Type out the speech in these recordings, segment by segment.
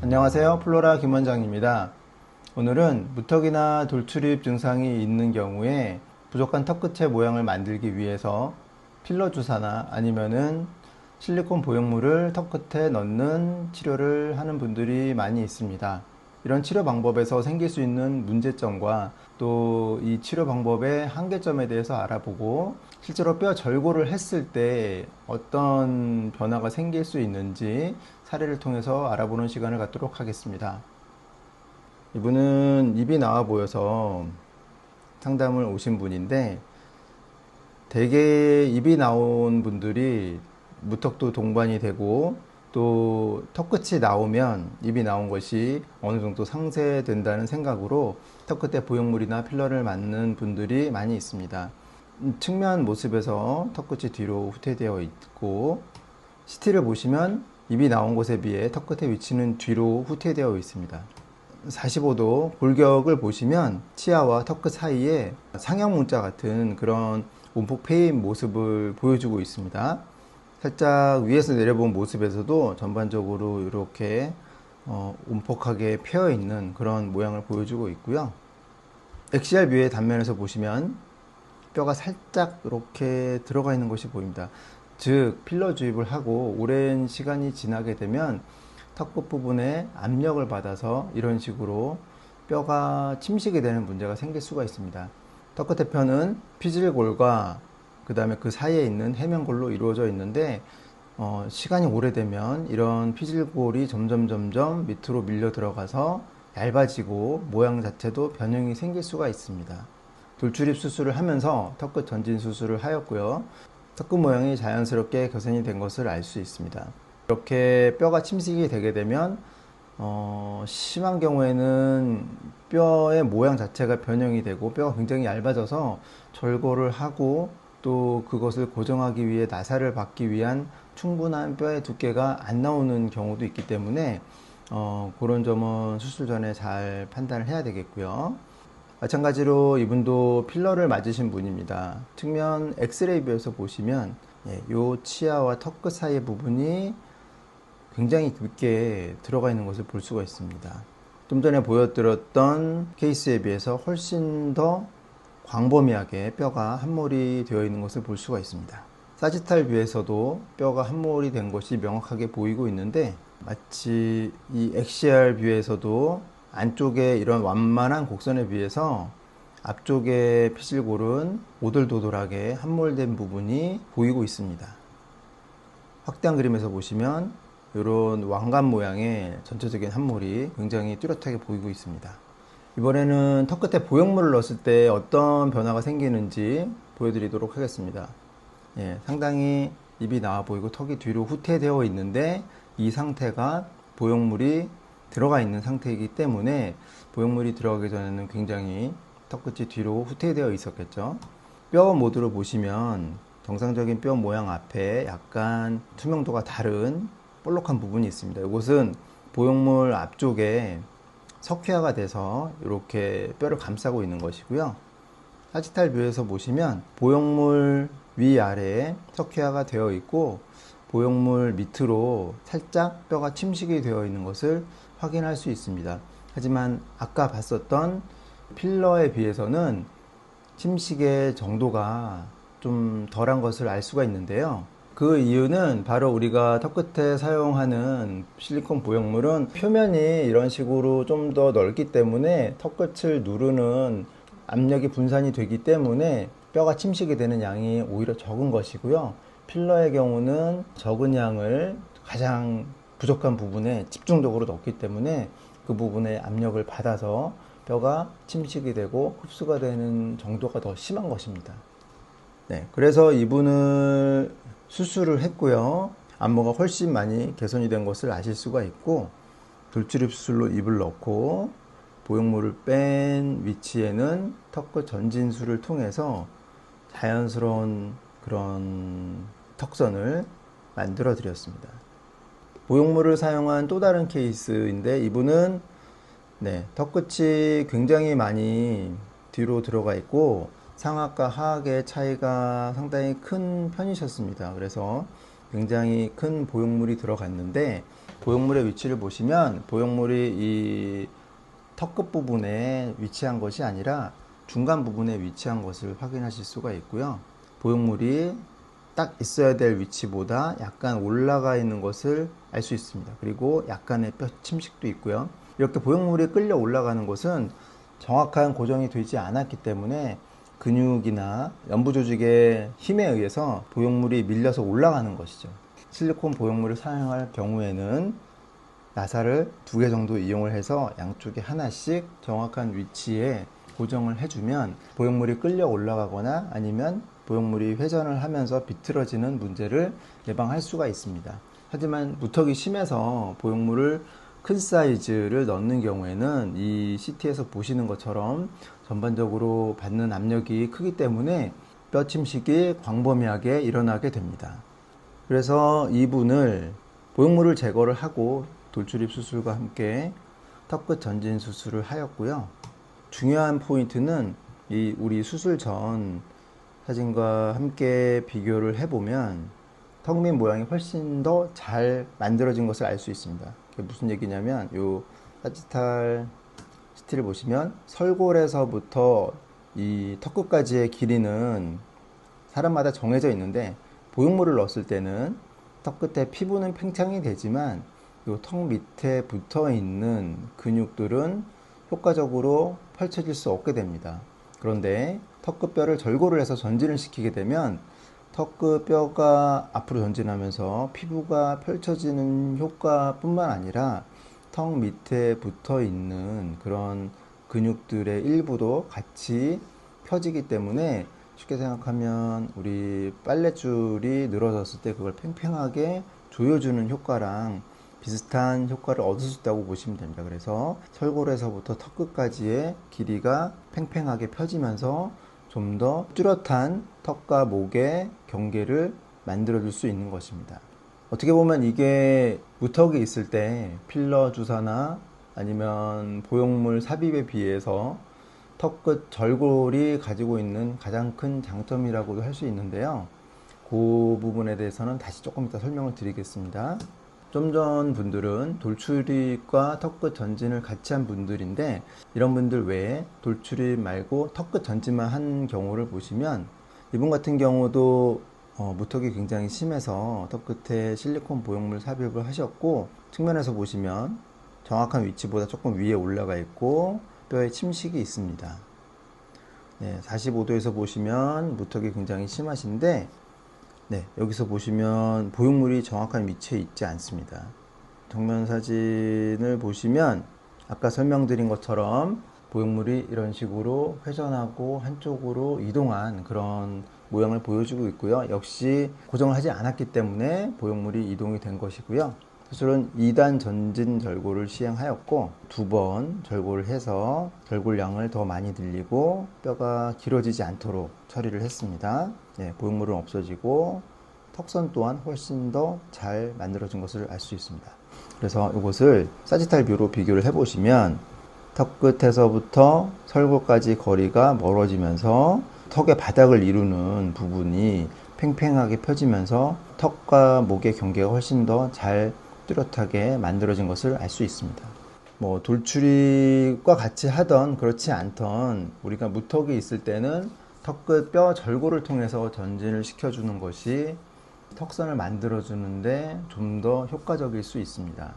안녕하세요. 플로라 김원장입니다. 오늘은 무턱이나 돌출입 증상이 있는 경우에 부족한 턱끝의 모양을 만들기 위해서 필러 주사나 아니면은 실리콘 보형물을 턱끝에 넣는 치료를 하는 분들이 많이 있습니다. 이런 치료 방법에서 생길 수 있는 문제점과 또 이 치료 방법의 한계점에 대해서 알아보고 실제로 뼈 절골을 했을 때 어떤 변화가 생길 수 있는지 사례를 통해서 알아보는 시간을 갖도록 하겠습니다. 이분은 입이 나와 보여서 상담을 오신 분인데, 대개 입이 나온 분들이 무턱도 동반이 되고 또 턱끝이 나오면 입이 나온 것이 어느 정도 상쇄된다는 생각으로 턱끝에 보형물이나 필러를 맞는 분들이 많이 있습니다. 측면 모습에서 턱끝이 뒤로 후퇴되어 있고, CT를 보시면 입이 나온 곳에 비해 턱끝의 위치는 뒤로 후퇴되어 있습니다. 45도 골격을 보시면 치아와 턱끝 사이에 상형 문자 같은 그런 움푹 패인 모습을 보여주고 있습니다. 살짝 위에서 내려본 모습에서도 전반적으로 이렇게 움푹하게 패여 있는 그런 모양을 보여주고 있고요. 엑시알 뷰의 단면에서 보시면 뼈가 살짝 이렇게 들어가 있는 것이 보입니다. 즉 필러 주입을 하고 오랜 시간이 지나게 되면 턱끝 부분에 압력을 받아서 이런 식으로 뼈가 침식이 되는 문제가 생길 수가 있습니다. 턱끝의 편은 피질골과 그 다음에 그 사이에 있는 해면골로 이루어져 있는데, 시간이 오래되면 이런 피질골이 점점 밑으로 밀려 들어가서 얇아지고 모양 자체도 변형이 생길 수가 있습니다. 돌출입 수술을 하면서 턱끝 전진 수술을 하였고요. 턱끝 모양이 자연스럽게 개선이 된 것을 알 수 있습니다. 이렇게 뼈가 침식이 되게 되면 심한 경우에는 뼈의 모양 자체가 변형이 되고 뼈가 굉장히 얇아져서 절골을 하고 또 그것을 고정하기 위해 나사를 받기 위한 충분한 뼈의 두께가 안 나오는 경우도 있기 때문에 그런 점은 수술 전에 잘 판단을 해야 되겠고요. 마찬가지로 이분도 필러를 맞으신 분입니다. 측면 엑스레이 뷰에서 보시면 이 치아와 턱끝 사이의 부분이 굉장히 깊게 들어가 있는 것을 볼 수가 있습니다. 좀 전에 보여드렸던 케이스에 비해서 훨씬 더 광범위하게 뼈가 함몰이 되어 있는 것을 볼 수가 있습니다. 사지탈 뷰에서도 뼈가 함몰이 된 것이 명확하게 보이고 있는데, 마치 이 엑시알 뷰에서도 안쪽에 이런 완만한 곡선에 비해서 앞쪽의 피질골은 오돌도돌하게 함몰된 부분이 보이고 있습니다. 확대한 그림에서 보시면 이런 왕관 모양의 전체적인 함몰이 굉장히 뚜렷하게 보이고 있습니다. 이번에는 턱끝에 보형물을 넣었을 때 어떤 변화가 생기는지 보여드리도록 하겠습니다. 상당히 입이 나와 보이고 턱이 뒤로 후퇴되어 있는데, 이 상태가 보형물이 들어가 있는 상태이기 때문에 보형물이 들어가기 전에는 굉장히 턱끝이 뒤로 후퇴되어 있었겠죠. 뼈 모드로 보시면 정상적인 뼈 모양 앞에 약간 투명도가 다른 볼록한 부분이 있습니다. 이것은 보형물 앞쪽에 석회화가 돼서 이렇게 뼈를 감싸고 있는 것이고요. 사지탈 뷰에서 보시면 보형물 위아래에 석회화가 되어 있고 보형물 밑으로 살짝 뼈가 침식이 되어 있는 것을 확인할 수 있습니다. 하지만 아까 봤었던 필러에 비해서는 침식의 정도가 좀 덜한 것을 알 수가 있는데요. 그 이유는 바로 우리가 턱끝에 사용하는 실리콘 보형물은 표면이 이런 식으로 좀 더 넓기 때문에 턱끝을 누르는 압력이 분산이 되기 때문에 뼈가 침식이 되는 양이 오히려 적은 것이고요. 필러의 경우는 적은 양을 가장 부족한 부분에 집중적으로 넣기 때문에 그 부분에 압력을 받아서 뼈가 침식이 되고 흡수가 되는 정도가 더 심한 것입니다. 그래서 이분을 수술을 했고요. 안모가 훨씬 많이 개선이 된 것을 아실 수가 있고, 돌출입 수술로 입을 넣고 보형물을 뺀 위치에는 턱끝 전진술을 통해서 자연스러운 그런 턱선을 만들어 드렸습니다. 보형물을 사용한 또 다른 케이스인데, 이분은 턱끝이 굉장히 많이 뒤로 들어가 있고 상악과 하악의 차이가 상당히 큰 편이셨습니다. 그래서 굉장히 큰 보형물이 들어갔는데, 보형물의 위치를 보시면 보형물이 이 턱 끝 부분에 위치한 것이 아니라 중간 부분에 위치한 것을 확인하실 수가 있고요. 보형물이 딱 있어야 될 위치보다 약간 올라가 있는 것을 알 수 있습니다. 그리고 약간의 뼈 침식도 있고요. 이렇게 보형물이 끌려 올라가는 것은 정확한 고정이 되지 않았기 때문에 근육이나 연부 조직의 힘에 의해서 보형물이 밀려서 올라가는 것이죠. 실리콘 보형물을 사용할 경우에는 나사를 2개 정도 이용을 해서 양쪽에 하나씩 정확한 위치에 고정을 해주면 보형물이 끌려 올라가거나 아니면 보형물이 회전을 하면서 비틀어지는 문제를 예방할 수가 있습니다. 하지만 무턱이 심해서 보형물을 큰 사이즈를 넣는 경우에는 이 CT에서 보시는 것처럼 전반적으로 받는 압력이 크기 때문에 뼈 침식이 광범위하게 일어나게 됩니다. 그래서 이분을 보형물을 제거를 하고 돌출입 수술과 함께 턱끝 전진 수술을 하였고요. 중요한 포인트는 이 우리 수술 전 사진과 함께 비교를 해보면 턱 밑 모양이 훨씬 더 잘 만들어진 것을 알 수 있습니다. 그게 무슨 얘기냐면 요 사지탈 CT를 보시면 설골에서부터 이 턱끝까지의 길이는 사람마다 정해져 있는데, 보형물을 넣었을 때는 턱 끝에 피부는 팽창이 되지만 요 턱 밑에 붙어 있는 근육들은 효과적으로 펼쳐질 수 없게 됩니다. 그런데 턱끝뼈를 절골을 해서 전진을 시키게 되면 턱끝뼈가 앞으로 전진하면서 피부가 펼쳐지는 효과뿐만 아니라 턱 밑에 붙어 있는 그런 근육들의 일부도 같이 펴지기 때문에, 쉽게 생각하면 우리 빨랫줄이 늘어졌을 때 그걸 팽팽하게 조여주는 효과랑 비슷한 효과를 얻을 수 있다고 보시면 됩니다. 그래서 설골에서부터 턱 끝까지의 길이가 팽팽하게 펴지면서 좀 더 뚜렷한 턱과 목의 경계를 만들어 줄 수 있는 것입니다. 어떻게 보면 이게 무턱이 있을 때 필러 주사나 아니면 보형물 삽입에 비해서 턱끝 절골이 가지고 있는 가장 큰 장점이라고도 할 수 있는데요. 그 부분에 대해서는 다시 조금 이따 설명을 드리겠습니다. 좀 전 분들은 돌출입과 턱끝 전진을 같이 한 분들인데, 이런 분들 외에 돌출입 말고 턱끝 전진만 한 경우를 보시면 이분 같은 경우도 무턱이 굉장히 심해서 턱끝에 실리콘 보형물 삽입을 하셨고, 측면에서 보시면 정확한 위치보다 조금 위에 올라가 있고 뼈에 침식이 있습니다. 네, 45도에서 보시면 무턱이 굉장히 심하신데, 네, 여기서 보시면 보형물이 정확한 위치에 있지 않습니다. 정면 사진을 보시면 아까 설명드린 것처럼 보형물이 이런 식으로 회전하고 한쪽으로 이동한 그런 모양을 보여주고 있고요. 역시 고정을 하지 않았기 때문에 보형물이 이동이 된 것이고요. 수술은 2단 전진 절골을 시행하였고 2번 절골을 해서 절골량을 더 많이 늘리고 뼈가 길어지지 않도록 처리를 했습니다. 네, 보형물은 없어지고 턱선 또한 훨씬 더 잘 만들어진 것을 알 수 있습니다. 그래서 이것을 사지탈 뷰로 비교를 해보시면 턱 끝에서부터 설골까지 거리가 멀어지면서 턱의 바닥을 이루는 부분이 팽팽하게 펴지면서 턱과 목의 경계가 훨씬 더 잘 뚜렷하게 만들어진 것을 알 수 있습니다. 뭐 돌출입과 같이 하던 그렇지 않던 우리가 무턱이 있을 때는 턱끝 뼈 절골을 통해서 전진을 시켜주는 것이 턱선을 만들어주는데 좀 더 효과적일 수 있습니다.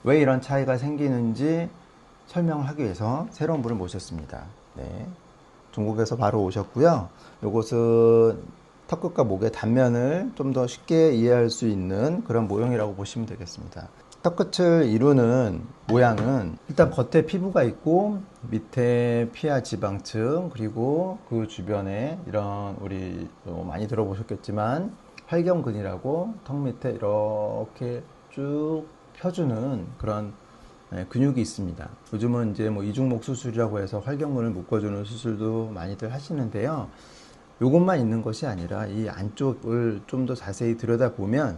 왜 이런 차이가 생기는지 설명하기 위해서 새로운 분을 모셨습니다. 네, 중국에서 바로 오셨고요. 이것은 턱끝과 목의 단면을 좀 더 쉽게 이해할 수 있는 그런 모형이라고 보시면 되겠습니다. 턱끝을 이루는 모양은 일단 겉에 피부가 있고 밑에 피하 지방층, 그리고 그 주변에 이런 우리 많이 들어보셨겠지만 활경근이라고 턱 밑에 이렇게 쭉 펴주는 그런 근육이 있습니다. 요즘은 이제 뭐 이중목 수술이라고 해서 활경근을 묶어주는 수술도 많이들 하시는데요. 이것만 있는 것이 아니라 이 안쪽을 좀 더 자세히 들여다보면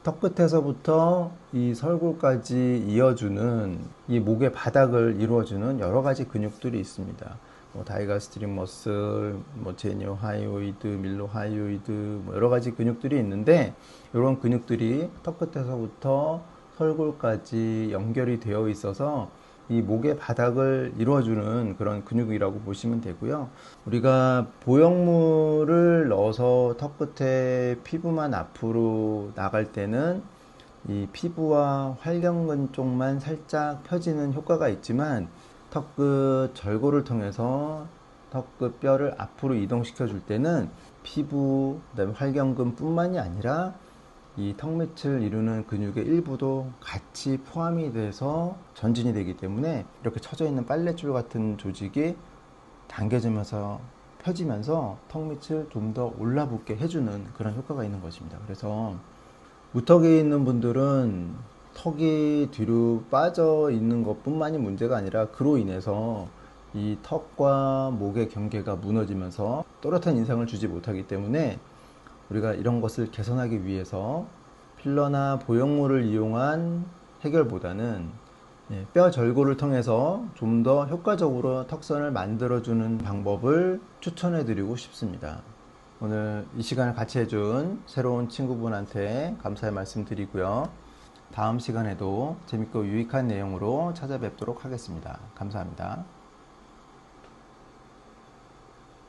턱 끝에서부터 이 설골까지 이어주는 이 목의 바닥을 이루어주는 여러 가지 근육들이 있습니다. 뭐 다이가스트릭 머슬, 뭐 제니오 하이오이드, 밀로 하이오이드, 뭐 여러 가지 근육들이 있는데 이런 근육들이 턱 끝에서부터 설골까지 연결이 되어 있어서 이 목의 바닥을 이루어주는 그런 근육이라고 보시면 되고요. 우리가 보형물을 넣어서 턱 끝에 피부만 앞으로 나갈 때는 이 피부와 활경근 쪽만 살짝 펴지는 효과가 있지만 턱끝 절골을 통해서 턱끝 뼈를 앞으로 이동시켜 줄 때는 피부, 그다음에 활경근 뿐만이 아니라 이 턱 밑을 이루는 근육의 일부도 같이 포함이 돼서 전진이 되기 때문에 이렇게 처져 있는 빨랫줄 같은 조직이 당겨지면서 펴지면서 턱 밑을 좀 더 올라붙게 해주는 그런 효과가 있는 것입니다. 그래서 무턱이 있는 분들은 턱이 뒤로 빠져 있는 것뿐만이 문제가 아니라 그로 인해서 이 턱과 목의 경계가 무너지면서 또렷한 인상을 주지 못하기 때문에 우리가 이런 것을 개선하기 위해서 필러나 보형물을 이용한 해결보다는 뼈 절골을 통해서 좀 더 효과적으로 턱선을 만들어주는 방법을 추천해 드리고 싶습니다. 오늘 이 시간을 같이 해준 새로운 친구분한테 감사의 말씀 드리고요. 다음 시간에도 재밌고 유익한 내용으로 찾아뵙도록 하겠습니다. 감사합니다.